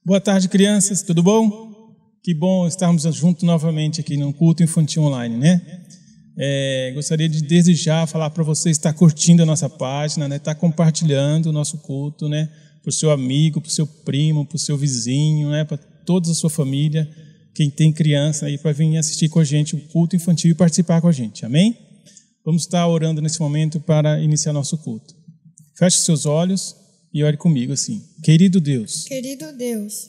Boa tarde, crianças, tudo bom? Que bom estarmos juntos novamente aqui no culto infantil online, né? Gostaria de desde já falar para você estar curtindo a nossa página, né? Estar compartilhando o nosso culto, né? Para o seu amigo, para o seu primo, para o seu vizinho, né? Para toda a sua família, quem tem criança aí, para vir assistir com a gente o culto infantil e participar com a gente, amém? Vamos estar orando nesse momento para iniciar nosso culto. Feche seus olhos e ore comigo assim. Querido Deus,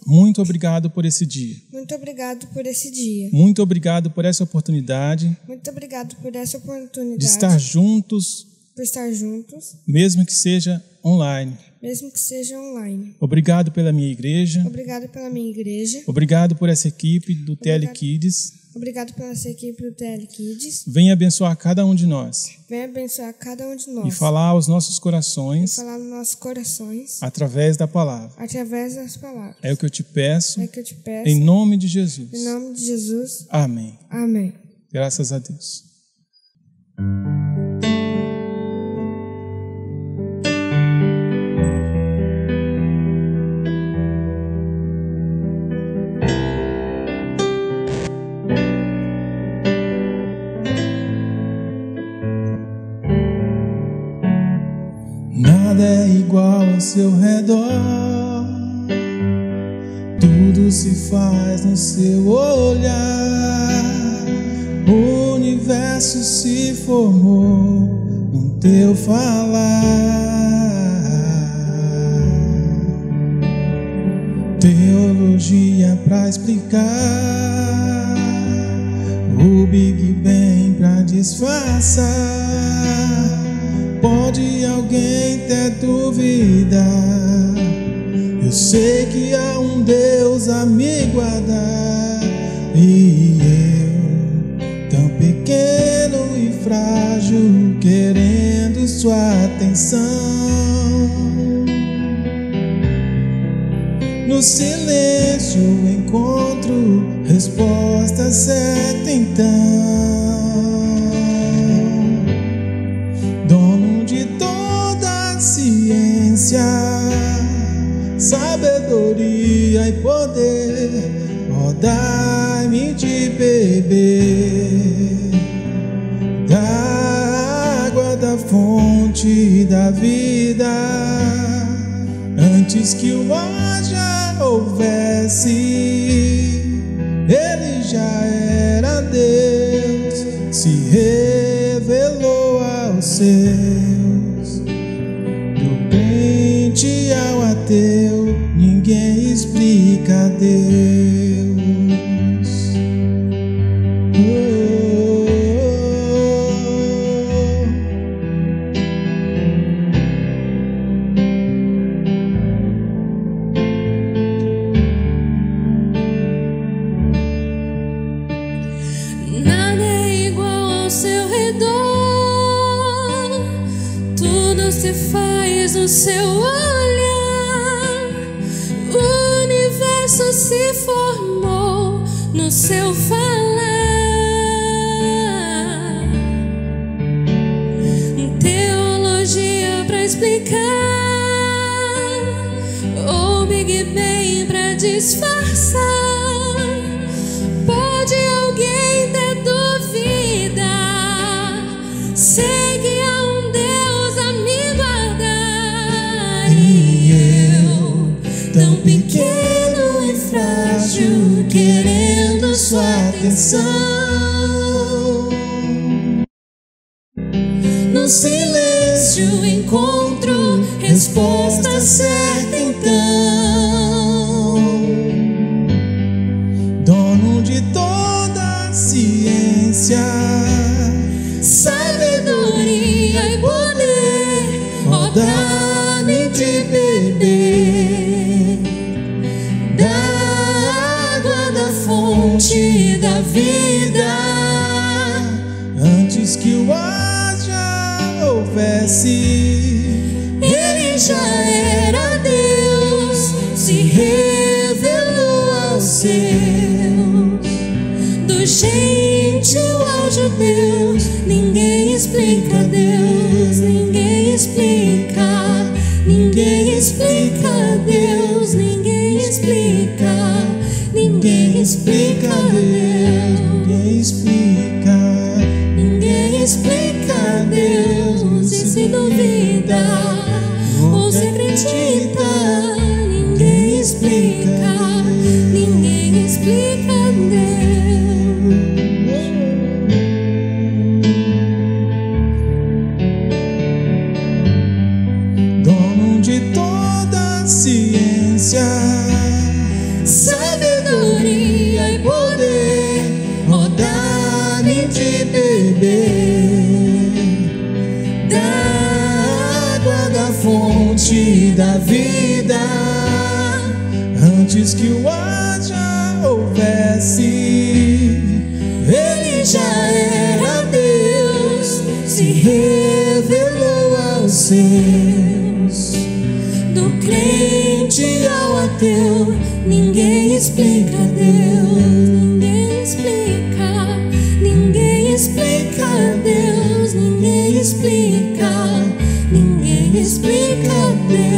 muito obrigado por esse dia. Muito obrigado por esse dia. Muito obrigado por essa oportunidade. Muito obrigado por essa oportunidade. De estar juntos. Por estar juntos. Mesmo que seja online. Mesmo que seja online. Obrigado pela minha igreja. Obrigado pela minha igreja. Obrigado por essa equipe do TL Kids. Obrigado pela essa equipe do TL Kids. Venha abençoar cada um de nós. Venha abençoar cada um de nós. E falar aos nossos corações. E falar aos nossos corações. Através da palavra. Através das palavras. É o que eu te peço. É o que eu te peço. Em nome de Jesus. Em nome de Jesus. Amém. Amém. Graças a Deus. Nada é igual ao seu redor, tudo se faz no seu olhar, o universo se formou no teu falar. Teologia pra explicar, o Big Bang pra disfarçar. Pode alguém ter dúvida? Eu sei que há um Deus a me guardar. E eu, tão pequeno e frágil, querendo sua atenção. No silêncio encontro resposta certa então. Ciência, sabedoria e poder, ó, dai-me de beber da água da fonte da vida, antes que o mar já houvesse, ele já era Deus, se revelou aos seus. Ao ateu, ninguém explica Deus. Nada é igual ao seu redor, tudo se faz no seu olhar. O universo se formou no seu falar. Teologia pra explicar, ou Big Bang pra disfarçar. Pode alguém ter dúvida? Sei que há um Deus a me guardar. E eu, tão pequeno e frágil, querendo sua atenção. No silêncio encontro resposta certa então. Dono de toda a ciência, sabedoria e poder, ó, dá-me de beber da água da fonte da vida, antes que o ar já houvesse, ele já era Deus, se revelou aos seus. Do gentil ao judeu, ninguém explica Deus, ninguém explica, ninguém explica Deus, ninguém explica. explica Deus. E se duvida ou se acredita, ninguém explica, ninguém explica Deus. Dono de toda a ciência, sabedoria e poder, ó, dá-me de beber da água da fonte da vida. antes que o ar já houvesse, Ele já era Deus, se revelou aos seus. Do crente ao ateu, ninguém explica Deus, ninguém explica, ninguém explica Deus, ninguém explica, ninguém explica Deus.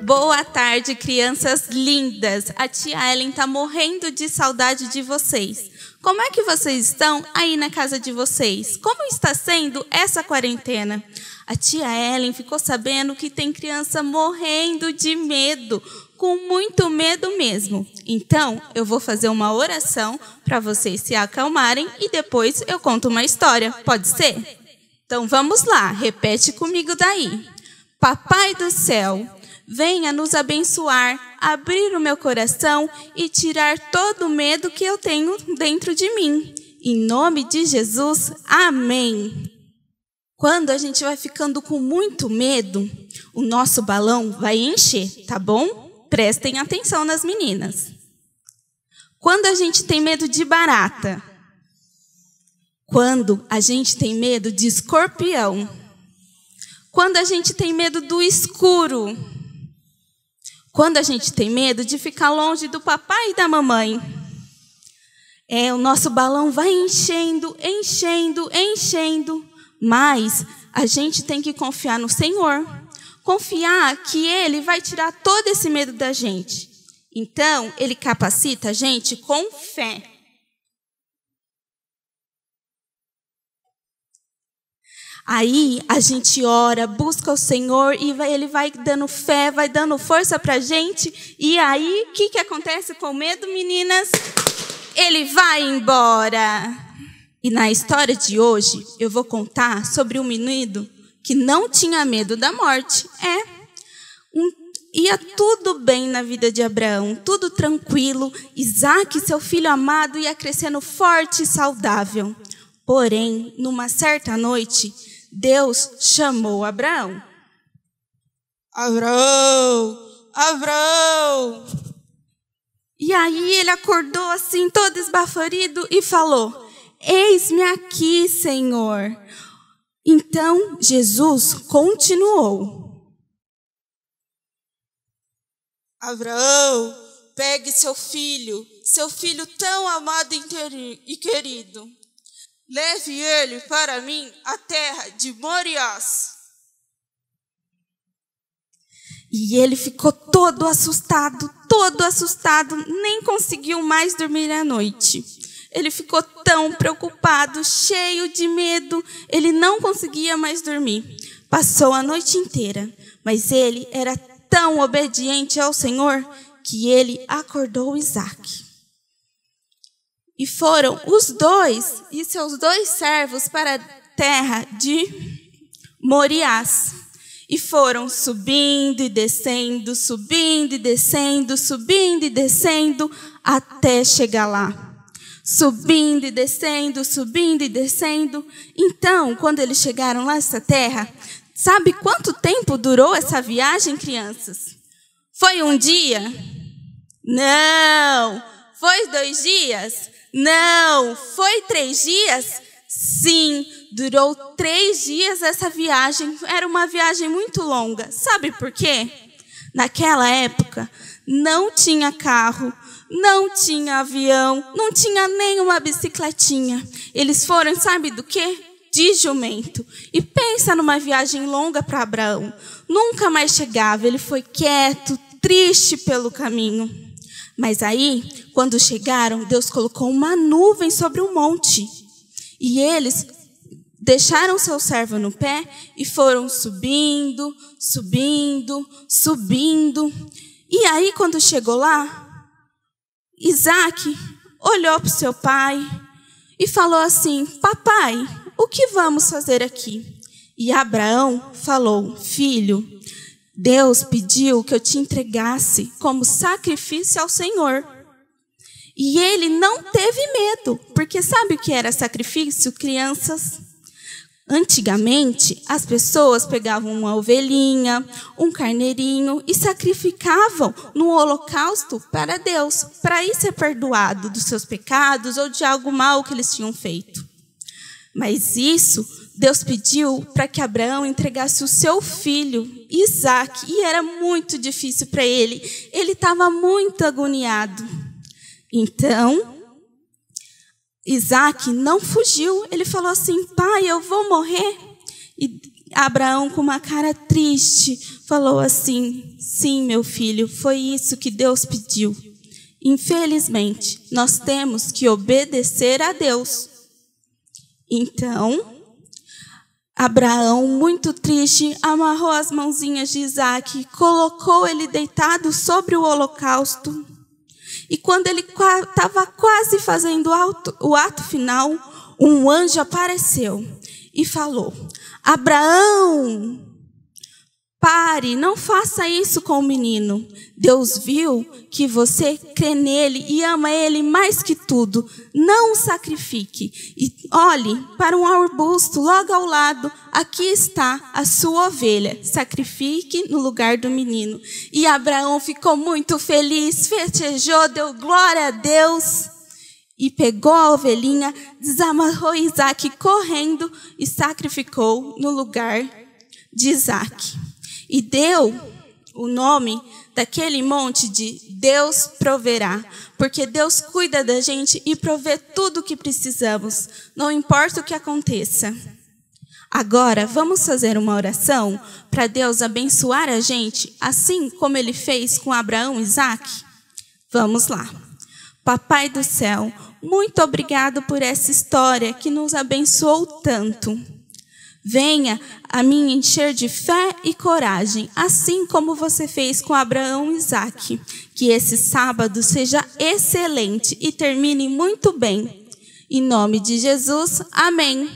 Boa tarde, crianças lindas. A tia Ellen está morrendo de saudade de vocês. Como é que vocês estão aí na casa de vocês? Como está sendo essa quarentena? A tia Ellen ficou sabendo que tem criança morrendo de medo, com muito medo mesmo. Então, eu vou fazer uma oração para vocês se acalmarem e depois eu conto uma história. Pode ser? Então, vamos lá. Repete comigo daí. Papai do céu, venha nos abençoar, abrir o meu coração e tirar todo o medo que eu tenho dentro de mim. Em nome de Jesus, amém. Quando a gente vai ficando com muito medo, o nosso balão vai encher, tá bom? Prestem atenção nas meninas. Quando a gente tem medo de barata, quando a gente tem medo de escorpião, quando a gente tem medo do escuro, quando a gente tem medo de ficar longe do papai e da mamãe. O nosso balão vai enchendo, enchendo, enchendo. Mas a gente tem que confiar no Senhor. Confiar que Ele vai tirar todo esse medo da gente. Então, Ele capacita a gente com fé. Aí a gente ora, busca o Senhor e ele vai dando fé, vai dando força para a gente. E aí, o que acontece com o medo, meninas? Ele vai embora. E na história de hoje, eu vou contar sobre um menino que não tinha medo da morte. Ia tudo bem na vida de Abraão, tudo tranquilo. Isaac, seu filho amado, ia crescendo forte e saudável. Porém, numa certa noite, Deus chamou Abraão. Abraão, Abraão. E aí ele acordou assim, todo esbaforido, e falou: eis-me aqui, Senhor. Então, Jesus continuou. Abraão, pegue seu filho tão amado e querido. Leve ele para mim à terra de Moriás. E ele ficou todo assustado, nem conseguiu mais dormir à noite. Ele ficou tão preocupado, cheio de medo, ele não conseguia mais dormir. Passou a noite inteira, mas ele era tão obediente ao Senhor que ele acordou Isaac. E foram os dois e seus 2 servos para a terra de Moriás. E foram subindo e descendo, subindo e descendo, subindo e descendo, até chegar lá. Subindo e descendo, subindo e descendo. Então, quando eles chegaram lá nessa terra, sabe quanto tempo durou essa viagem, crianças? Foi um dia? Não. Foi 2 dias? Não. Foi 3 dias? Sim, durou 3 dias essa viagem. Era uma viagem muito longa. Sabe por quê? Naquela época, não tinha carro, não tinha avião, não tinha nem uma bicicletinha. Eles foram, sabe do quê? De jumento. E pensa numa viagem longa para Abraão. Nunca mais chegava, ele foi quieto, triste pelo caminho. Mas aí, quando chegaram, Deus colocou uma nuvem sobre o monte. E eles deixaram seu servo no pé e foram subindo, subindo, subindo. E aí, quando chegou lá, Isaac olhou para o seu pai e falou assim: papai, o que vamos fazer aqui? E Abraão falou: filho, Deus pediu que eu te entregasse como sacrifício ao Senhor. E ele não teve medo, porque sabe o que era sacrifício, crianças? Antigamente, as pessoas pegavam uma ovelhinha, um carneirinho e sacrificavam no holocausto para Deus, para ir ser perdoado dos seus pecados ou de algo mal que eles tinham feito. Mas isso, Deus pediu para que Abraão entregasse o seu filho, Isaac, e era muito difícil para ele. Ele estava muito agoniado. Então, Isaac não fugiu. Ele falou assim: pai, eu vou morrer. E Abraão, com uma cara triste, falou assim: sim, meu filho, foi isso que Deus pediu. Infelizmente, nós temos que obedecer a Deus. Então, Abraão, muito triste, amarrou as mãozinhas de Isaac, colocou ele deitado sobre o holocausto. E quando ele estava quase fazendo o ato final, um anjo apareceu e falou: Abraão, pare, não faça isso com o menino. Deus viu que você crê nele e ama ele mais que tudo. Não o sacrifique. E olhe para um arbusto logo ao lado. Aqui está a sua ovelha. Sacrifique no lugar do menino. E Abraão ficou muito feliz, festejou, deu glória a Deus. E pegou a ovelhinha, desamarrou Isaac correndo e sacrificou no lugar de Isaac. E deu o nome daquele monte de Deus proverá, porque Deus cuida da gente e provê tudo o que precisamos, não importa o que aconteça. Agora, vamos fazer uma oração para Deus abençoar a gente, assim como Ele fez com Abraão e Isaac? Vamos lá. Papai do céu, muito obrigado por essa história que nos abençoou tanto. Venha a mim encher de fé e coragem, assim como você fez com Abraão e Isaque. Que esse sábado seja excelente e termine muito bem. Em nome de Jesus, amém.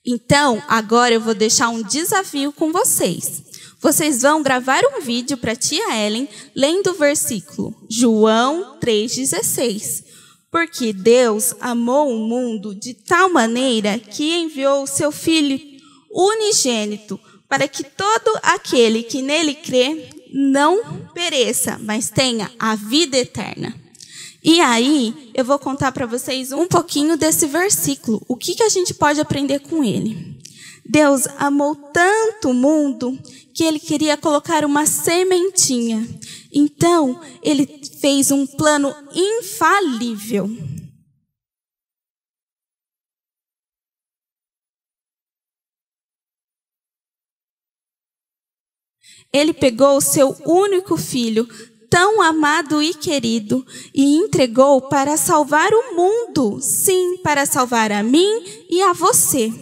Então, agora eu vou deixar um desafio com vocês. Vocês vão gravar um vídeo para a tia Ellen lendo o versículo João 3,16. Porque Deus amou o mundo de tal maneira que enviou o seu Filho unigênito, para que todo aquele que nele crê não pereça, mas tenha a vida eterna. E aí, eu vou contar para vocês um pouquinho desse versículo. O que a gente pode aprender com ele? Deus amou tanto o mundo que ele queria colocar uma sementinha. Então, ele fez um plano infalível. Ele pegou o seu único filho, tão amado e querido, e entregou para salvar o mundo. Sim, para salvar a mim e a você.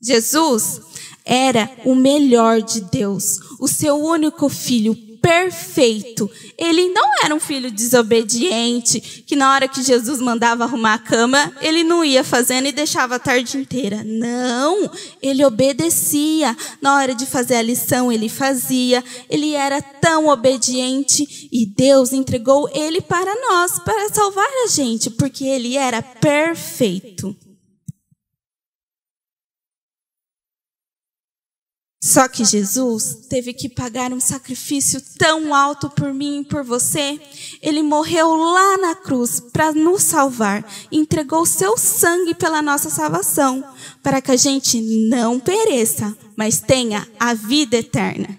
Jesus era o melhor de Deus, o seu único filho perfeito. Ele não era um filho desobediente, que na hora que Jesus mandava arrumar a cama, ele não ia fazendo e deixava a tarde inteira. Não, ele obedecia. Na hora de fazer a lição, ele fazia. Ele era tão obediente e Deus entregou ele para nós, para salvar a gente, porque ele era perfeito. Só que Jesus teve que pagar um sacrifício tão alto por mim e por você. Ele morreu lá na cruz para nos salvar. Entregou seu sangue pela nossa salvação, para que a gente não pereça, mas tenha a vida eterna.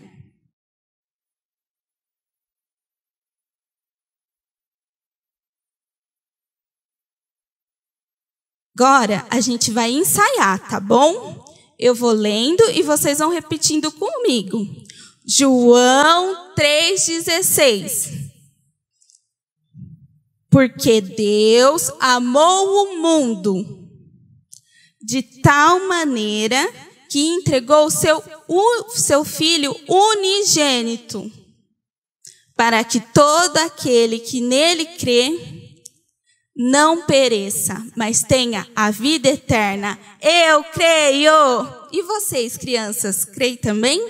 Agora a gente vai ensaiar, tá bom? Eu vou lendo e vocês vão repetindo comigo. João 3,16. Porque Deus amou o mundo de tal maneira que entregou o seu Filho unigênito, para que todo aquele que nele crê não pereça, mas tenha a vida eterna. Eu creio! E vocês, crianças, creem também?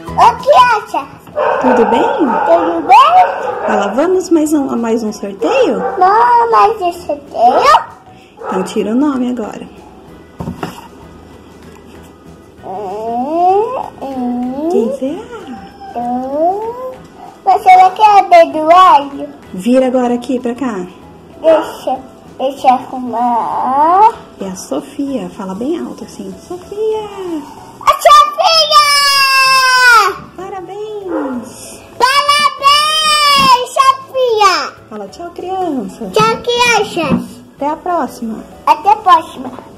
Ô, criança! Tudo bem? Tudo bem? Fala, vamos mais um sorteio? Não, mais um sorteio? Então tira o nome agora. Quem será? Você não quer ver do olho? Vira agora aqui pra cá. Deixa eu arrumar. É a Sofia. Fala bem alto assim. Sofia! A Sofia! Parabéns! Parabéns, Sofia! Fala tchau, criança. Tchau, crianças. Até a próxima. Até a próxima.